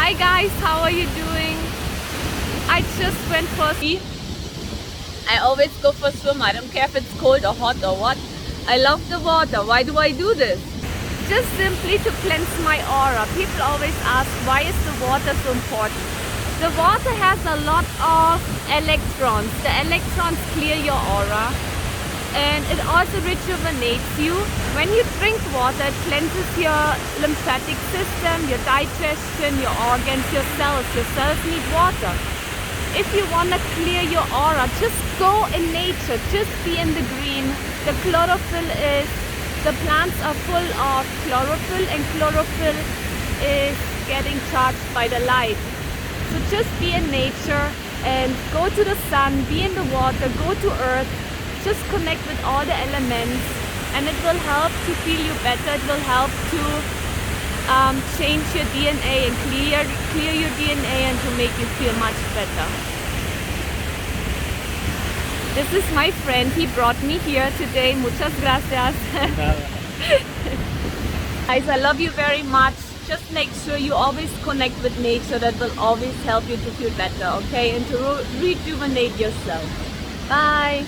Hi guys, how are you doing? I just went for a swim. I always go for a swim. I don't care if it's cold or hot or what. I love the water. Why do I do this? Just simply to cleanse my aura. People always ask, why is the water so important? The water has a lot of electrons. The electrons clear your aura. And it also rejuvenates you. When you drink water, it cleanses your lymphatic system, your digestion, your organs, your cells. Your cells need water. If you want to clear your aura, just go in nature, just be in the green. The chlorophyll is, the plants are full of chlorophyll, and chlorophyll is getting charged by the light. So just be in nature and go to the sun, be in the water, go to earth. Just connect with all the elements, and it will help to feel you better. It will help to change your DNA and clear your DNA and to make you feel much better. This is my friend. He brought me here today. Muchas gracias. Guys, I love you very much. Just make sure you always connect with nature. That will always help you to feel better, okay? And to rejuvenate yourself. Bye.